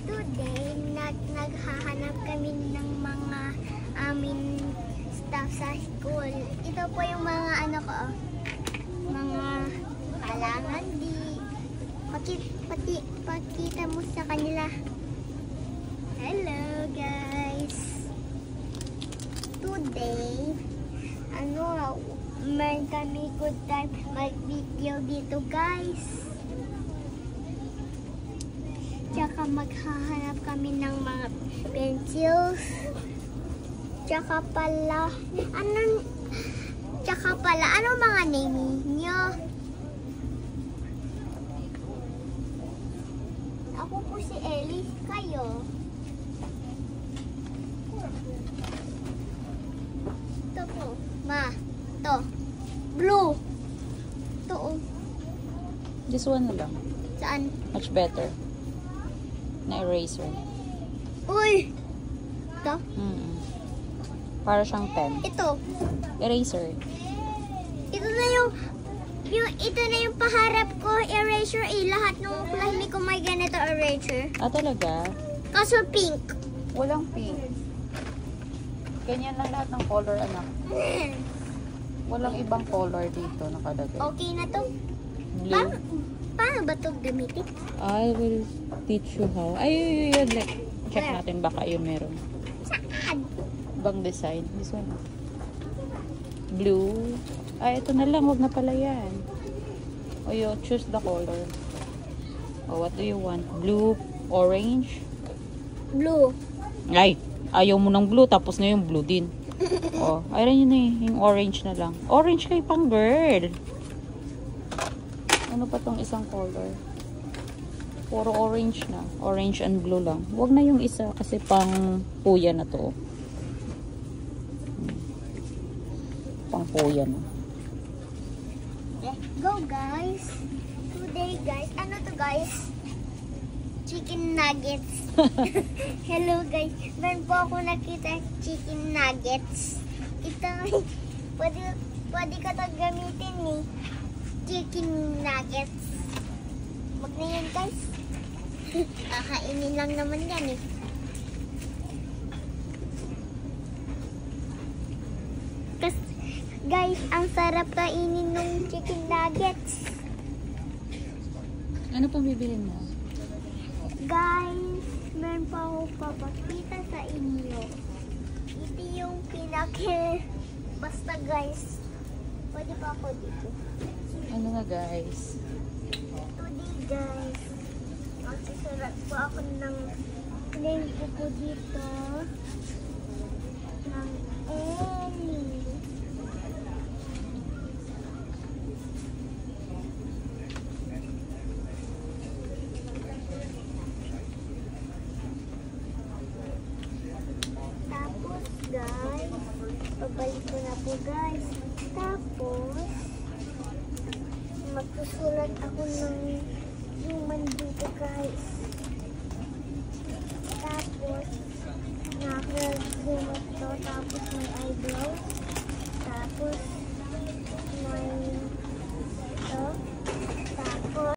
Today, naghahanap kami ng mga amin staff sa school. Ito po yung mga ano ko, mga halangan di. Pakita mo sa kanila. Hello guys. Today, meron kami good time mag-video dito guys. Tsaka maghahanap kami ng mga pencils. Tsaka pala, ano mga name niyo? Ako po si Ellie, kayo? Ito po, to. Blue. Ito oh. This one na lang. Saan? Much better. Na eraser. Uy! Ito? Para siyang pen. Ito. Eraser. Ito na yung paharap ko, eraser lahat ng classmate ko may ganito eraser. Ah, talaga? Kaso pink. Walang pink. Ganyan lang lahat ng color, anak. Walang ibang color dito nakalagay. Okay na to. Blue. Paano ba ito gamitin? I will teach you how. Ay, yun. Check natin baka yung meron. Saan? Ibang design. This one. Blue. Ay, ito na lang. Huwag na pala yan. O yun, choose the color. Oh, what do you want? Blue, orange? Blue. Ay, ayaw mo ng blue. Tapos na yung blue din. Oh, ayun yun eh. Yung orange na lang. Orange kay pang girl. Ano pa tong isang color? Puro orange na. Orange and blue lang. Huwag na yung isa kasi pang puya na to. Pang puya na. Let's go guys. Today guys, ano to guys? Chicken nuggets. Hello guys. Meron po ako nakita chicken nuggets. Ito, pwede ka ito gamitin ni chicken nuggets. Wag na yan guys. Kakainin lang naman yan eh. Kasi guys, ang sarap kainin ng chicken nuggets. Ano pang bibilin mo? Guys, meron pa ako papakita sa inyo. Ito yung basta guys, pwede pa ako dito. Ano na guys? Today guys, magsusulat po ako ng name ko po dito. Ng Ellie. Guys, pabalik ko na po guys. Tapos, magsusulat ako ng human dito guys. Tapos, nakakasulat to. Tapos may eyebrows. Tapos,